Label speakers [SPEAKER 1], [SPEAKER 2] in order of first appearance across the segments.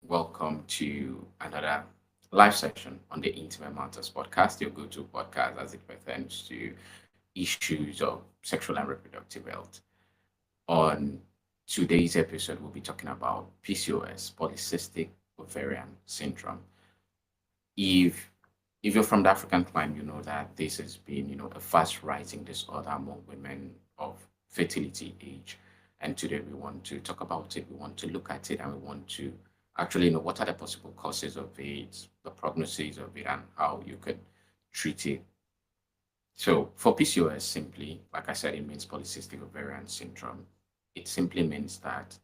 [SPEAKER 1] welcome to another live session on the Intimate Matters podcast, your go-to podcast as it pertains to issues of sexual and reproductive health. On today's episode, we'll be talking about PCOS, Polycystic Ovarian Syndrome. If if you're from the African clime, you know that this has been, a fast rising disorder among women of fertility age. And today we want to talk about it, we want to look at it, and we want to actually know what are the possible causes of it, the prognosis of it, and how you could treat it. So for PCOS, simply, like I said, it means polycystic ovarian syndrome. It simply means that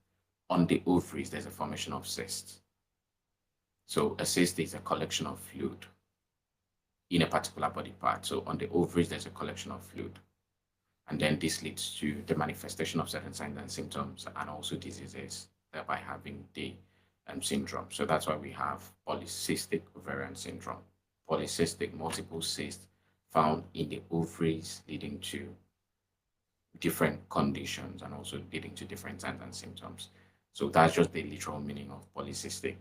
[SPEAKER 1] on the ovaries, there's a formation of cysts. So a cyst is a collection of fluid in a particular body part. So on the ovaries, there's a collection of fluid. And then this leads to the manifestation of certain signs and symptoms and also diseases, thereby having the syndrome. So that's why we have polycystic ovarian syndrome. Polycystic, multiple cysts found in the ovaries, leading to different conditions and also leading to different signs and symptoms. So that's just the literal meaning of polycystic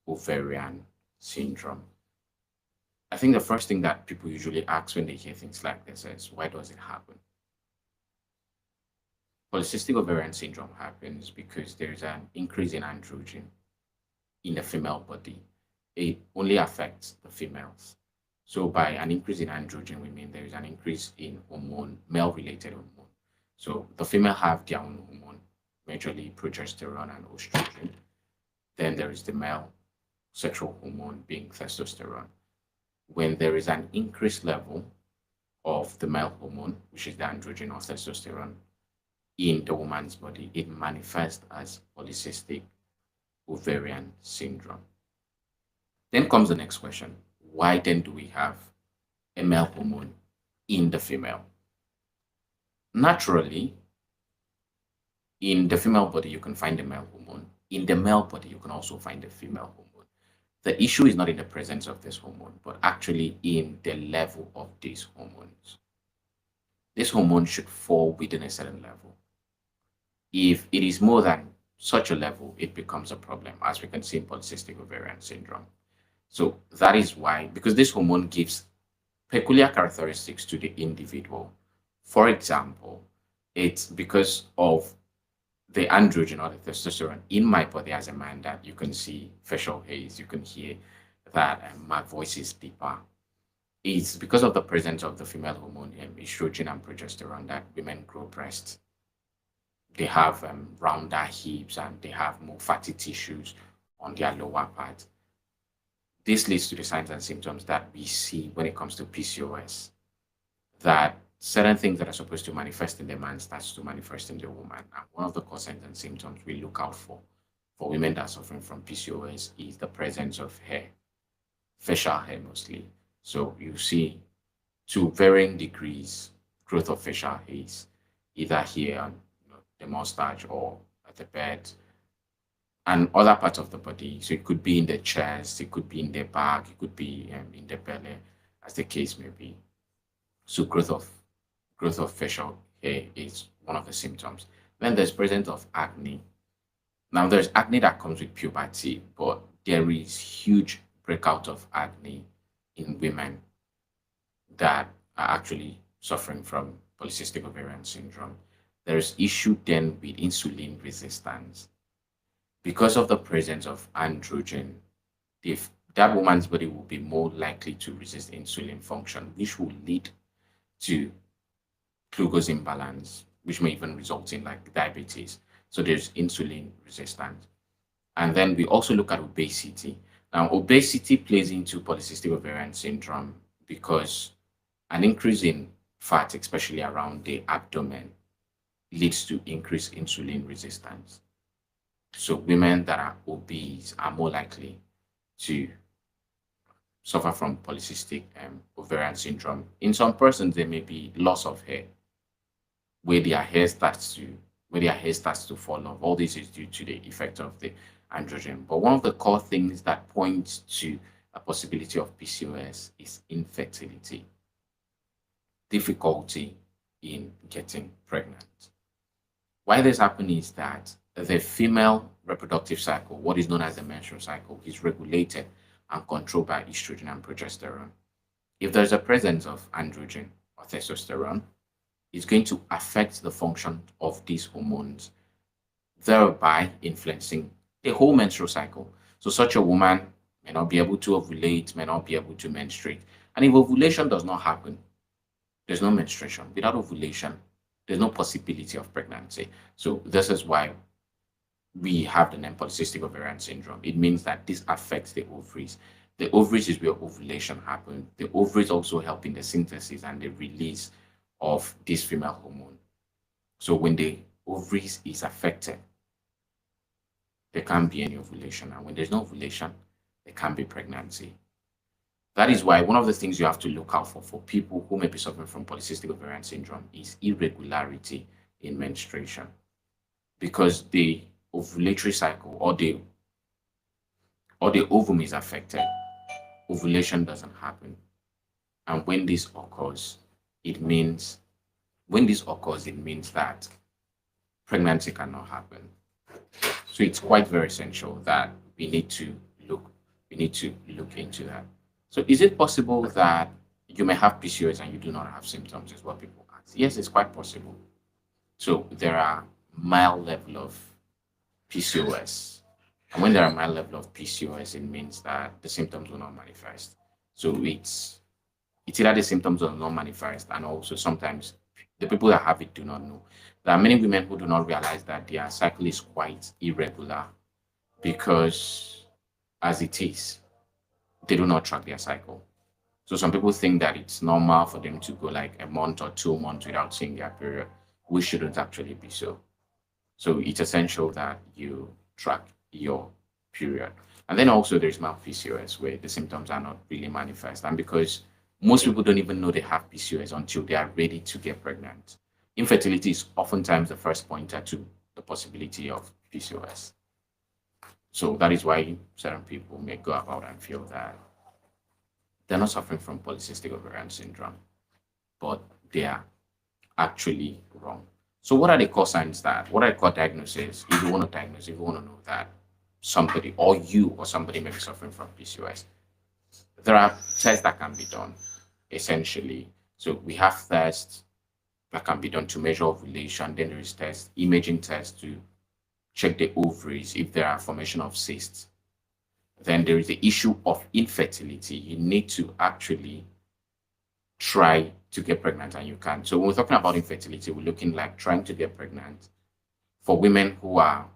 [SPEAKER 1] ovarian syndrome. I think the first thing that people usually ask when they hear things like this is, why does it happen? Polycystic ovarian syndrome happens because there's an increase in androgen in the female body. It only affects the females. So by an increase in androgen, we mean there is an increase in hormone, male-related hormone. So the female have their own hormone, majorly progesterone and estrogen. Then there is the male sexual hormone being testosterone. When there is an increased level of the male hormone, which is the androgen or testosterone, in the woman's body, it manifests as polycystic ovarian syndrome. Then comes the next question. Why then do we have a male hormone in the female? Naturally, in the female body, you can find the male hormone. In the male body, you can also find the female hormone. The issue is not in the presence of this hormone, but actually in the level of these hormones. This hormone should fall within a certain level. If it is more than such a level, it becomes a problem, as we can see in polycystic ovarian syndrome. So that is why, because this hormone gives peculiar characteristics to the individual. For example, it's because of the androgen or the testosterone in my body as a man that you can see facial haze, you can hear that my voice is deeper. It's because of the presence of the female hormone, estrogen and progesterone, that women grow breasts. They have rounder hips and they have more fatty tissues on their lower part. This leads to the signs and symptoms that we see when it comes to PCOS, that certain things that are supposed to manifest in the man starts to manifest in the woman. And one of the cause signs and symptoms we look out for women that are suffering from PCOS is the presence of hair, facial hair mostly. So you see, to varying degrees, growth of facial hairs, either here on the mustache or at the bed and other parts of the body. So it could be in the chest, it could be in the back, it could be in the belly, as the case may be. So growth of facial hair is one of the symptoms. Then there's presence of acne. Now there's acne that comes with puberty, but there is huge breakout of acne in women that are actually suffering from polycystic ovarian syndrome. There's issue then with insulin resistance. Because of the presence of androgen, if that woman's body will be more likely to resist insulin function, which will lead to glucose imbalance, which may even result in like diabetes. So there's insulin resistance. And then we also look at obesity. Now, obesity plays into polycystic ovarian syndrome because an increase in fat, especially around the abdomen, leads to increased insulin resistance. So women that are obese are more likely to suffer from polycystic ovarian syndrome. In some persons, there may be loss of hair, where their hair starts to fall off. All this is due to the effect of the androgen. But one of the core things that points to a possibility of PCOS is infertility, difficulty in getting pregnant. Why this happens is that the female reproductive cycle, what is known as the menstrual cycle, is regulated and controlled by estrogen and progesterone. If there's a presence of androgen or testosterone, it's going to affect the function of these hormones, thereby influencing the whole menstrual cycle. So such a woman may not be able to ovulate, may not be able to menstruate. And if ovulation does not happen, there's no menstruation. Without ovulation, there's no possibility of pregnancy. So this is why we have the name Polycystic Ovarian Syndrome. It means that this affects the ovaries. The ovaries is where ovulation happens. The ovaries also help in the synthesis and the release of this female hormone. So when the ovaries is affected, there can't be any ovulation. And when there's no ovulation, there can't be pregnancy. That is why one of the things you have to look out for people who may be suffering from polycystic ovarian syndrome is irregularity in menstruation. Because the ovulatory cycle or the ovum is affected, ovulation doesn't happen. And when this occurs, it means that pregnancy cannot happen. So it's quite very essential that we need to look into that. So is it possible that you may have PCOS and you do not have symptoms, is what people ask? Yes, it's quite possible. So there are mild level of PCOS. And when there are mild level of PCOS, it means that the symptoms will not manifest. So it's either the symptoms will not manifest, and also sometimes the people that have it do not know. There are many women who do not realize that their cycle is quite irregular because, as it is, they do not track their cycle. So some people think that it's normal for them to go like a month or 2 months without seeing their period, which shouldn't actually be so. So it's essential that you track your period. And then also there's mild PCOS where the symptoms are not really manifest. And because most people don't even know they have PCOS until they are ready to get pregnant. Infertility is oftentimes the first pointer to the possibility of PCOS. So that is why certain people may go about and feel that they're not suffering from polycystic ovarian syndrome, but they are actually wrong. So what are the core signs what are the core diagnoses? If you want to diagnose, if you want to know that somebody or you or somebody may be suffering from PCOS, there are tests that can be done, essentially. So we have tests that can be done to measure ovulation. Then there is imaging tests to check the ovaries if there are formation of cysts. Then there is the issue of infertility. You need to actually try to get pregnant and you can't. So when we're talking about infertility, we're looking like trying to get pregnant for women who are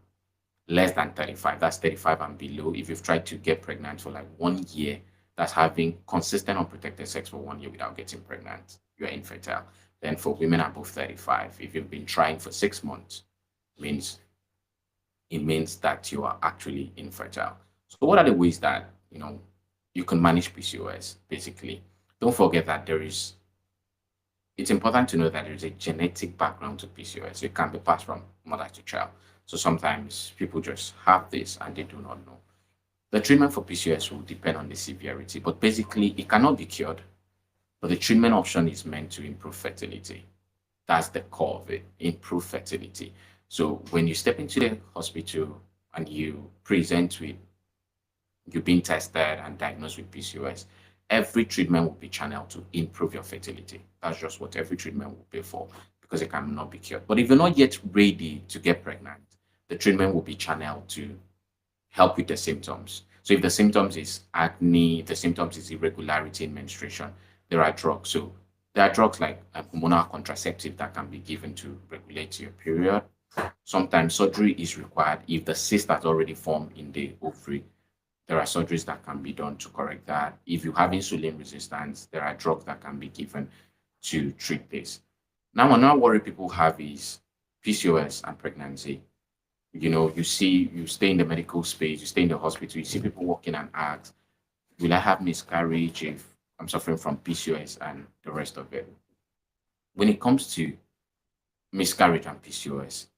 [SPEAKER 1] less than 35, that's 35 and below. If you've tried to get pregnant for like 1 year, that's having consistent unprotected sex for 1 year without getting pregnant, you're infertile. Then for women above 35, if you've been trying for 6 months, it means that you are actually infertile. So what are the ways that you can manage PCOS? Basically, don't forget that it's important to know that there is a genetic background to PCOS. It can be passed from mother to child. So sometimes people just have this and they do not know. The treatment for PCOS will depend on the severity, but basically it cannot be cured. But the treatment option is meant to improve fertility. That's the core of it, improve fertility. So when you step into the hospital and you present with you've been tested and diagnosed with PCOS, every treatment will be channeled to improve your fertility. That's just what every treatment will be for, because it cannot be cured. But if you're not yet ready to get pregnant, the treatment will be channeled to help with the symptoms. So if the symptoms is acne, the symptoms is irregularity in menstruation, there are drugs. So there are drugs like a hormonal contraceptive that can be given to regulate your period. Sometimes surgery is required if the cyst has already formed in the ovary. There are surgeries that can be done to correct that. If you have insulin resistance, there are drugs that can be given to treat this. Now, another worry people have is PCOS and pregnancy. You stay in the medical space, you stay in the hospital, you see people walking and ask, will I have miscarriage if I'm suffering from PCOS and the rest of it? When it comes to miscarriage and PCOS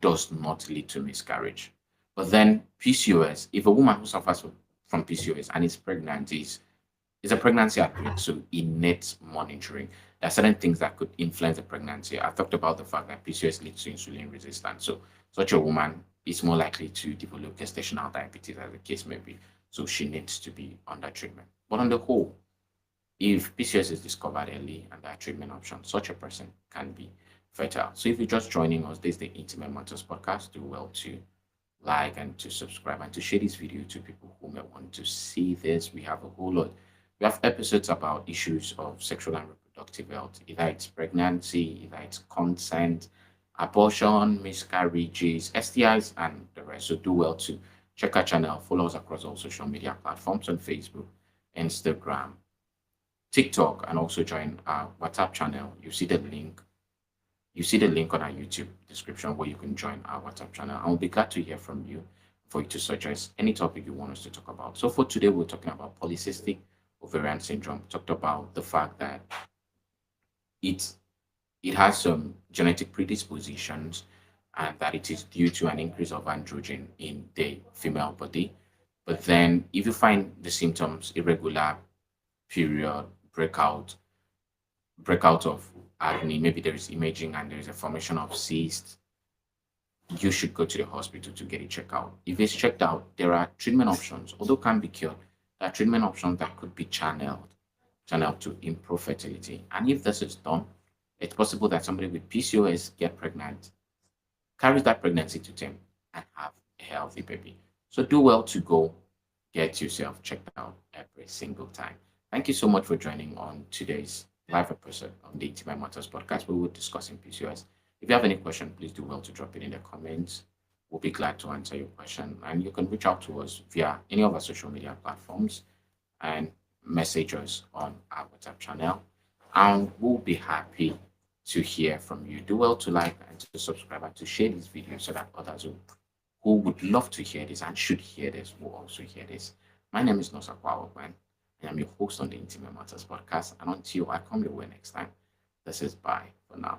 [SPEAKER 1] does not lead to miscarriage. But then PCOS, if a woman who suffers from PCOS and is pregnant, is a pregnancy at risk, so it needs monitoring. There are certain things that could influence the pregnancy. I talked about the fact that PCOS leads to insulin resistance. So Such a woman is more likely to develop gestational diabetes, as the case may be. So she needs to be under treatment. But on the whole, if PCOS is discovered early and there are treatment options, such a person can be fertile. So if you're just joining us, this is the Intimate Matters podcast. Do well to like and to subscribe and to share this video to people who may want to see this. We have a whole lot. We have episodes about issues of sexual and reproductive health, either it's pregnancy, either it's consent, abortion, miscarriages, STIs, and the rest. So do well to check our channel, follow us across all social media platforms on Facebook, Instagram, TikTok, and also join our WhatsApp channel. You see the link. You see the link on our YouTube description where you can join our WhatsApp channel. And we'll be glad to hear from you for you to suggest any topic you want us to talk about. So for today, we're talking about polycystic ovarian syndrome. We talked about the fact that it it has some genetic predispositions and that it is due to an increase of androgen in the female body. But then if you find the symptoms irregular, period, breakout, breakout of acne, maybe there is imaging and there is a formation of cysts, you should go to the hospital to get it checked out. If it's checked out, there are treatment options, although can be cured. There are treatment options that could be channeled to improve fertility. And if this is done, it's possible that somebody with PCOS get pregnant, carries that pregnancy to term, and have a healthy baby. So do well to go get yourself checked out every single time. Thank you so much for joining on today's live episode of the Intimate Matters podcast, where we're discussing PCOS. If you have any question, please do well to drop it in the comments. We'll be glad to answer your question. And you can reach out to us via any of our social media platforms and message us on our WhatsApp channel. And we'll be happy to hear from you. Do well to like and to subscribe and to share this video so that others who would love to hear this and should hear this will also hear this. My name is Nosa Kwawakwan. I am your host on the Intimate Matters podcast. And until I come your way next time, this is bye for now.